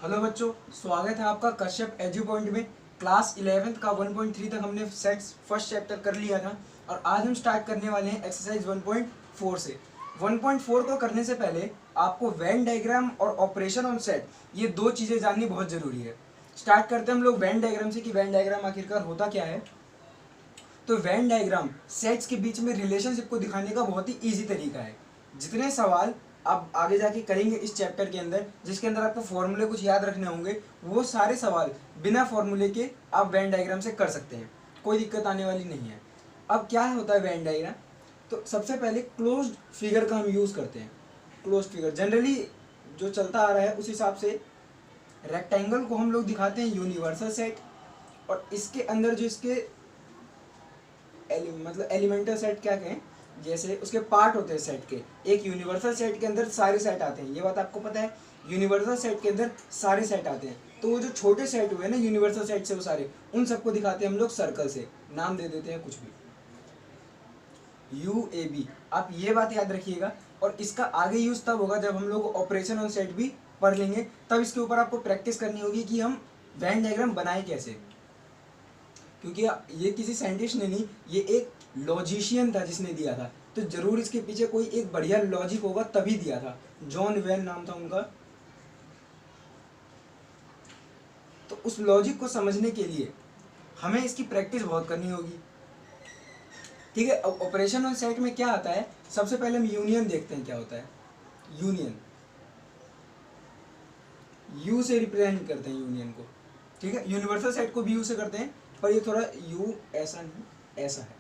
Hello बच्चों, स्वागत है आपका कश्यप एजू पॉइंट में। क्लास 11th का 1.3 तक हमने सेट्स फर्स्ट चैप्टर कर लिया था और आज हम स्टार्ट करने वाले हैं एक्सरसाइज 1.4 से। 1.4 को करने से पहले आपको वेन डायग्राम और ऑपरेशन ऑन सेट ये दो चीज़ें जाननी बहुत ज़रूरी है। स्टार्ट करते हैं हम लोग वेन डायग्राम से कि वेन डायग्राम आखिरकार होता क्या है। तो वेन डायग्राम सेट्स के बीच में रिलेशनशिप को दिखाने का बहुत ही ईजी तरीका है। जितने सवाल आप आगे जाके करेंगे इस चैप्टर के अंदर, जिसके अंदर आपको फॉर्मूले कुछ याद रखने होंगे, वो सारे सवाल बिना फॉर्मूले के आप वेन डायग्राम से कर सकते हैं, कोई दिक्कत आने वाली नहीं है। अब क्या होता है वेन डायग्राम? तो सबसे पहले क्लोज्ड फिगर का हम यूज़ करते हैं। क्लोज्ड फिगर जनरली जो चलता आ रहा है उस हिसाब से रेक्टेंगल को हम लोग दिखाते हैं यूनिवर्सल सेट, और इसके अंदर जो इसके मतलब एलिमेंटल सेट क्या कहें, जैसे उसके पार्ट होते हैं सेट के। एक यूनिवर्सल सेट के अंदर सारे सेट आते हैं, ये बात आपको पता है। यूनिवर्सल सेट के अंदर सारे सेट आते हैं, तो वो जो छोटे सेट हुए ना यूनिवर्सल सेट से, वो सारे उन सबको दिखाते हैं हम लोग सर्कल से। नाम दे देते हैं कुछ भी, UAB। आप ये बात याद रखिएगा। और इसका आगे यूज तब होगा जब हम लोग ऑपरेशन ऑन सेट भी पढ़ लेंगे, तब इसके ऊपर आपको प्रैक्टिस करनी होगी कि हम वेन डायग्राम बनाए कैसे। क्योंकि ये किसी साइंटिस्ट ने नहीं, ये एक लॉजिशियन था जिसने दिया था, तो जरूर इसके पीछे कोई एक बढ़िया लॉजिक होगा तभी दिया था। जॉन वेन नाम था उनका। तो उस लॉजिक को समझने के लिए हमें इसकी प्रैक्टिस बहुत करनी होगी, ठीक है। अब ऑपरेशन ऑन सेट में क्या आता है, सबसे पहले हम यूनियन देखते हैं क्या होता है। यूनियन, यू से रिप्रेजेंट करते हैं यूनियन को, ठीक है। यूनिवर्सल सेट को भी यू से करते हैं, पर ये थोड़ा यू ऐसा नहीं, ऐसा है।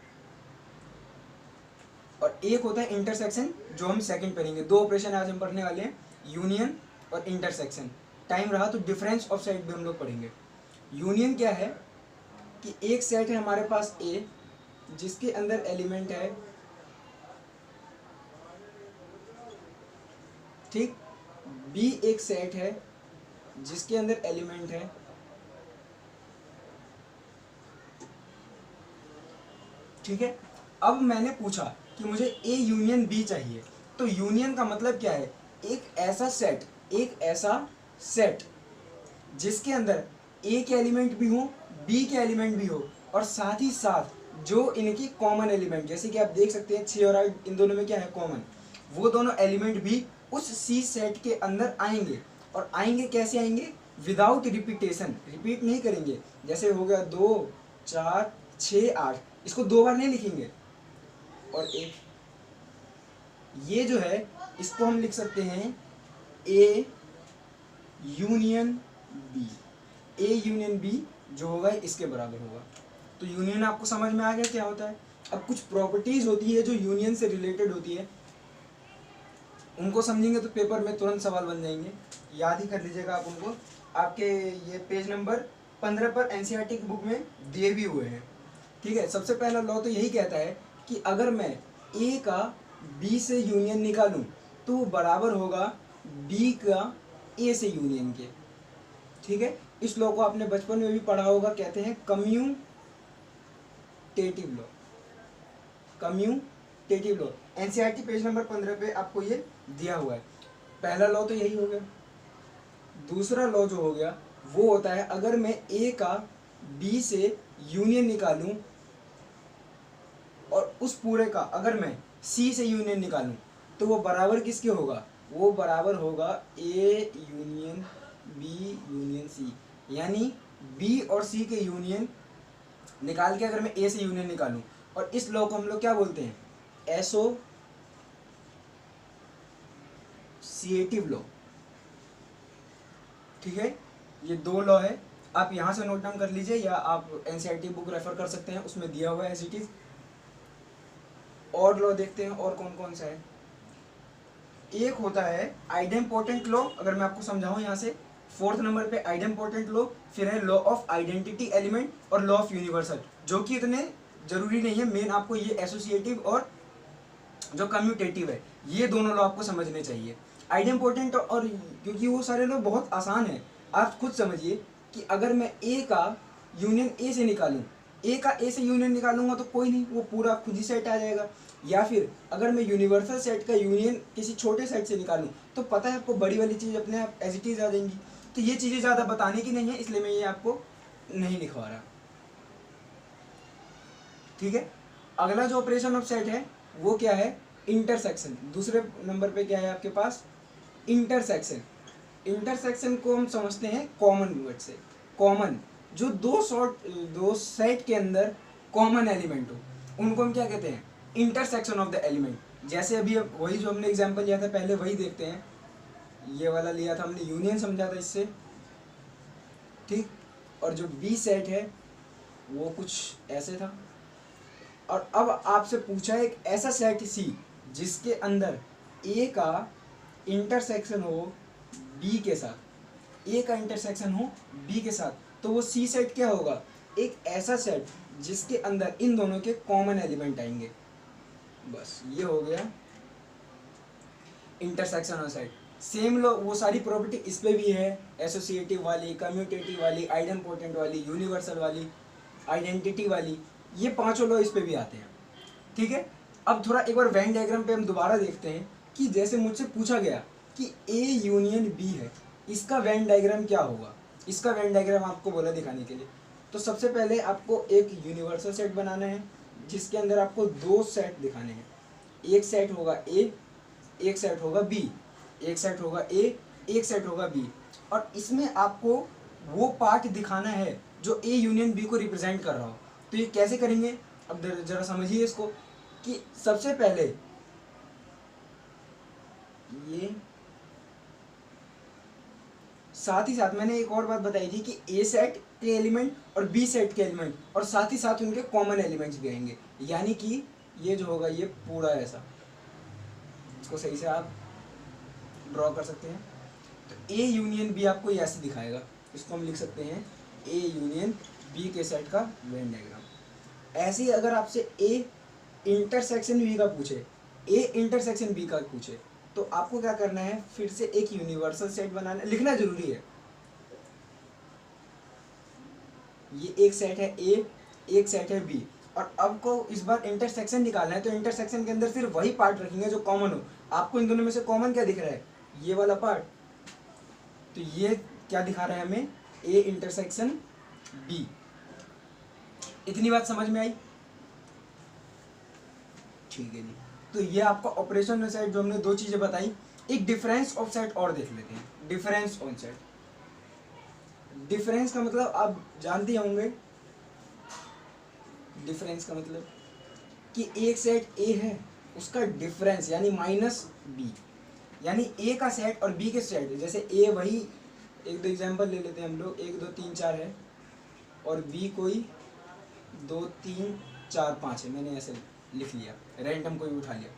और एक होता है इंटरसेक्शन, जो हम सेकंड पढ़ेंगे। दो ऑपरेशन आज हम पढ़ने वाले हैं, यूनियन और इंटरसेक्शन। टाइम रहा तो डिफरेंस ऑफ सेट भी हम लोग पढ़ेंगे। यूनियन क्या है कि एक सेट है हमारे पास ए, जिसके अंदर एलिमेंट है, ठीक। बी एक सेट है जिसके अंदर एलिमेंट है, ठीक है। अब मैंने पूछा कि मुझे ए यूनियन बी चाहिए, तो यूनियन का मतलब क्या है, एक ऐसा सेट, एक ऐसा सेट जिसके अंदर ए के एलिमेंट भी हो, बी के एलिमेंट भी हो, और साथ ही साथ जो इनकी कॉमन एलिमेंट, जैसे कि आप देख सकते हैं 6 और 8 इन दोनों में क्या है कॉमन, वो दोनों एलिमेंट भी उस सी सेट के अंदर आएंगे। और आएंगे कैसे आएंगे, विदाउट रिपीटेशन, रिपीट नहीं करेंगे। जैसे हो गया 2 4 6 8, इसको दो बार नहीं लिखेंगे। और एक ये जो है, इसको हम लिख सकते हैं A union B. A union B जो होगा इसके बराबर होगा। तो यूनियन आपको समझ में आ गया क्या होता है। अब कुछ प्रॉपर्टीज होती है जो यूनियन से रिलेटेड होती है, उनको समझेंगे तो पेपर में तुरंत सवाल बन जाएंगे, याद ही कर लीजिएगा आप उनको। आपके ये पेज नंबर 15 पर एनसीईआरटी की बुक में दिए भी हुए हैं, ठीक है। सबसे पहला लॉ तो यही कहता है कि अगर मैं ए का बी से यूनियन निकालूं तो वो बराबर होगा बी का ए से यूनियन के, ठीक है। इस लॉ को आपने बचपन में भी पढ़ा होगा, कहते हैं commutative law. Commutative law NCERT page number 15 पे आपको ये दिया हुआ है। पहला लॉ तो यही हो गया। दूसरा लॉ जो हो गया वो होता है, अगर मैं ए का बी से यूनियन निकालूं और उस पूरे का अगर मैं सी से यूनियन निकालूं तो वो बराबर किसके होगा, वो बराबर होगा A union B union C. यानी बी और सी के यूनियन निकाल के अगर मैं ए से यूनियन निकालूं, और इस लॉ को हम लोग क्या बोलते हैं, एसोसिएटिव लॉ, ठीक है। ये दो लॉ है, आप यहाँ से नोट डाउन कर लीजिए या आप एनसीईआरटी बुक रेफर कर सकते हैं, उसमें दिया हुआ है एज इट इज। और लॉ देखते हैं और कौन कौन सा है। एक होता है आइडेम्पोर्टेंट लॉ, अगर मैं आपको समझाऊं यहाँ से, 4th नंबर पे आइडेम्पोर्टेंट लॉ, फिर है लॉ ऑफ आइडेंटिटी एलिमेंट और लॉ ऑफ यूनिवर्सल, जो कि इतने जरूरी नहीं है। मेन आपको ये एसोसिएटिव और जो कम्यूटेटिव है, ये दोनों लॉ आपको समझने चाहिए। आइडेम्पोर्टेंट, और क्योंकि वो सारे लॉ बहुत आसान है, आप खुद समझिए कि अगर मैं ए का यूनियन ए से निकालूं, ए का ए से यूनियन निकालूंगा तो कोई नहीं, वो पूरा खुद ही सेट आ जाएगा। या फिर अगर मैं यूनिवर्सल सेट का यूनियन किसी छोटे सेट से निकालूं तो पता है आपको बड़ी वाली चीज़ अपने आप एज इट इज आ जाएंगी। तो ये चीज़ें ज़्यादा बताने की नहीं है, इसलिए मैं ये आपको नहीं लिखवा रहा। ठीक है, अगला जो ऑपरेशन ऑफ सेट है वो क्या है, इंटरसेक्शन। दूसरे नंबर पे क्या है आपके पास, इंटरसेक्शन। इंटरसेक्शन को हम समझते हैं कॉमन वर्ड से। कॉमन, जो दो सेट के अंदर कॉमन एलिमेंट हो उनको हम क्या कहते हैं, इंटरसेक्शन ऑफ द एलिमेंट। जैसे अभी वही जो हमने एग्जांपल लिया था पहले वही देखते हैं, ये वाला लिया था हमने, यूनियन समझा था इससे, ठीक। और जो बी सेट है वो कुछ ऐसे था। और अब आपसे पूछा है एक ऐसा सेट सी जिसके अंदर ए का इंटरसेक्शन हो बी के साथ, ए का इंटरसेक्शन हो बी के साथ, तो वो सी सेट क्या होगा, एक ऐसा सेट जिसके अंदर इन दोनों के कॉमन एलिमेंट आएंगे। बस ये हो गया इंटरसेक्शन ऑफ सेट। सेम लो वो सारी प्रॉपर्टी इस पे भी है, एसोसिएटिव वाली, कम्यूटेटिव वाली, आइडेंपोटेंट वाली, यूनिवर्सल वाली, आइडेंटिटी वाली, ये पांचों लॉ इस पे भी आते हैं। ठीक है, अब थोड़ा एक बार वेन डायग्राम पे हम दोबारा देखते हैं कि जैसे मुझसे पूछा गया कि ए यूनियन बी है, इसका वेन डायग्राम क्या होगा। इसका वेन डायग्राम आपको बोला दिखाने के लिए। तो सबसे पहले आपको एक यूनिवर्सल सेट बनाना है जिसके अंदर आपको दो सेट दिखाने हैं। एक सेट होगा ए, एक सेट होगा बी, एक सेट होगा ए, एक सेट होगा बी। और इसमें आपको वो पार्ट दिखाना है जो ए यूनियन बी को रिप्रेजेंट कर रहा हो। तो ये कैसे करेंगे, अब जरा समझिए इसको कि सबसे पहले ये, साथ ही साथ मैंने एक और बात बताई थी कि ए सेट के एलिमेंट और बी सेट के एलिमेंट और साथ ही साथ उनके कॉमन एलिमेंट्स भी आएंगे। यानी कि ये जो होगा ये पूरा ऐसा, इसको सही से आप ड्रॉ कर सकते हैं। तो ए यूनियन बी आपको ये ऐसे दिखाएगा, इसको हम लिख सकते हैं ए यूनियन बी के सेट का वेन डायग्राम। ऐसे ही अगर आपसे ए इंटरसेक्शन बी का पूछे, ए इंटरसेक्शन बी का पूछे, तो आपको क्या करना है, फिर से एक यूनिवर्सल सेट बनाना, लिखना जरूरी है। ये एक सेट है ए, एक सेट है बी, और अब को इस बार इंटरसेक्शन निकालना है। तो इंटरसेक्शन के अंदर सिर्फ वही पार्ट रखेंगे जो कॉमन हो। आपको इन दोनों में से कॉमन क्या दिख रहा है, ये वाला पार्ट। तो ये क्या दिखा रहा है हमें, ए इंटरसेक्शन बी। इतनी बात समझ में आई, ठीक है जी। तो ये आपका ऑपरेशन सेट जो हमने दो चीजें बताई। एक डिफरेंस ऑफ सेट और देख लेते हैं, डिफरेंस ऑन सेट। डिफरेंस का मतलब आप जानते होंगे, डिफरेंस का मतलब कि एक सेट ए है उसका डिफरेंस यानी माइनस बी, यानी ए का सेट और बी के सेट, जैसे ए वही एक दो एग्जांपल ले लेते हैं हम लोग, 1 2 3 4 है और बी कोई 2 3 4 5 है, मैंने ऐसे लिख लिया, रैंडम कोई उठा लिया।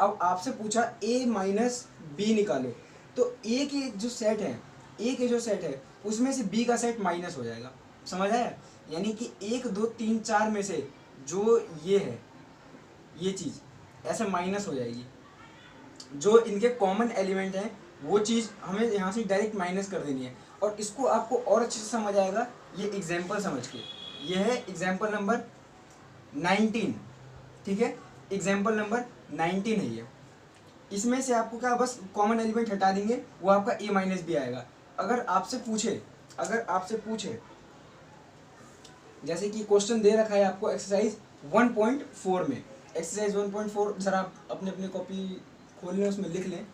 अब आपसे पूछा a माइनस बी निकालो, तो ए के जो सेट है, ए के जो सेट है उसमें से बी का सेट माइनस हो जाएगा। समझ आया, यानी कि 1 2 3 4 में से जो ये है, ये चीज़ ऐसे माइनस हो जाएगी। जो इनके कॉमन एलिमेंट हैं वो चीज़ हमें यहाँ से डायरेक्ट माइनस कर देनी है। और इसको आपको और अच्छे से समझ आएगा ये एग्जाम्पल समझ के। ये है एग्जाम्पल नंबर 19, ठीक है, एग्जाम्पल नंबर 19 है ये। इसमें से आपको क्या, बस कॉमन एलिमेंट हटा देंगे, वो आपका ए माइनस बी आएगा। अगर आपसे पूछे जैसे कि क्वेश्चन दे रखा है आपको एक्सरसाइज 1.4 में, एक्सरसाइज 1.4 जरा आप अपने अपने कॉपी खोल लें, उसमें लिख लें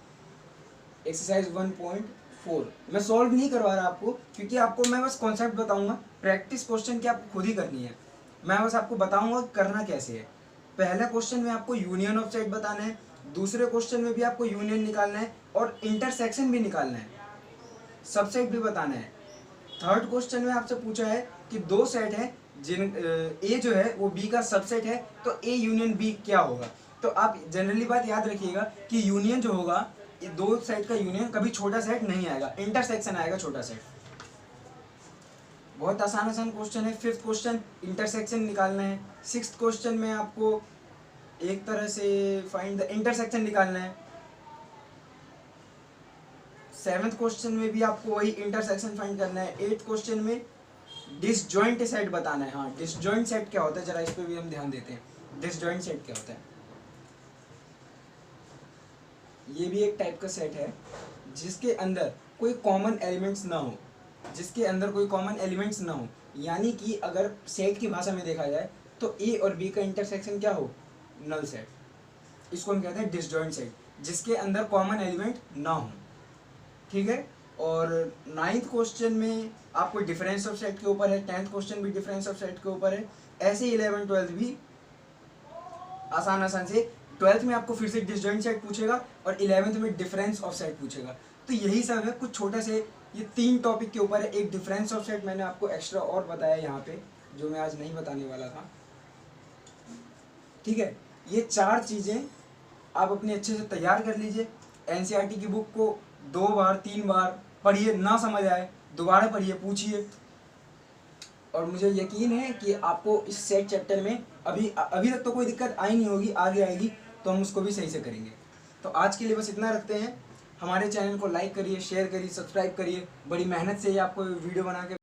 एक्सरसाइज 1.4। मैं सॉल्व नहीं करवा रहा आपको, क्योंकि आपको मैं बस कॉन्सेप्ट बताऊंगा, प्रैक्टिस क्वेश्चन की आपको खुद ही करनी है। मैं बस आपको बताऊंगा करना कैसे है। पहला क्वेश्चन में आपको यूनियन ऑफ सेट बताना है, दूसरे क्वेश्चन में भी आपको यूनियन निकालना है और इंटरसेक्शन भी निकालना है, सबसेट भी बताना है। थर्ड क्वेश्चन में आपसे पूछा है कि दो सेट है जिन ए जो है वो बी का सबसेट है, तो ए यूनियन बी क्या होगा। तो आप जनरली बात याद रखिएगा कि यूनियन जो होगा, ये दो सेट का यूनियन कभी छोटा सेट नहीं आएगा, इंटरसेक्शन आएगा छोटा सेट। बहुत आसान क्वेश्चन है। फिफ्थ क्वेश्चन इंटरसेक्शन निकालना है। सिक्स्थ क्वेश्चन में आपको एक तरह से फाइंड द इंटरसेक्शन निकालना है। सेवेंथ क्वेश्चन में भी आपको वही इंटरसेक्शन फाइंड करना है। एट्थ क्वेश्चन में डिसजॉइंट सेट बताना है। हाँ, डिसजॉइंट सेट क्या होता है जरा इस पे भी हम ध्यान देते हैं। डिसजॉइंट सेट क्या होता है, ये भी एक टाइप का सेट है जिसके अंदर कोई कॉमन एलिमेंट्स ना हो, जिसके अंदर कोई कॉमन एलिमेंट्स ना हो, यानी कि अगर सेट की भाषा में देखा जाए तो ए और बी का इंटरसेक्शन क्या हो, नल सेट, इसको हम कहते हैं डिसजॉइंट सेट, जिसके अंदर कॉमन एलिमेंट ना हो। ठीक है। और 9th क्वेश्चन में आपको डिफरेंस ऑफ सेट के ऊपर है, 10th क्वेश्चन भी डिफरेंस ऑफ सेट के ऊपर है, ऐसे 11 12 भी आसान से 12th में आपको फिर से डिसजॉइंट सेट पूछेगा और 11th में डिफरेंस ऑफ सेट पूछेगा। तो यही सब है, कुछ छोटा से ये 3 टॉपिक के ऊपर है। एक डिफरेंस ऑफ सेट मैंने आपको एक्स्ट्रा और बताया यहाँ पे, जो मैं आज नहीं बताने वाला था। ठीक है, ये 4 चीज़ें आप अपने अच्छे से तैयार कर लीजिए। एनसीईआरटी की बुक को 2 बार 3 बार पढ़िए, ना समझ आए दोबारा पढ़िए, पूछिए, और मुझे यकीन है कि आपको इस सेट चैप्टर में अभी तक तो कोई दिक्कत आई नहीं होगी, आगे आएगी तो हम उसको भी सही से करेंगे। तो आज के लिए बस इतना रखते हैं। हमारे चैनल को लाइक करिए, शेयर करिए, सब्सक्राइब करिए। बड़ी मेहनत से ये आपको वीडियो बना के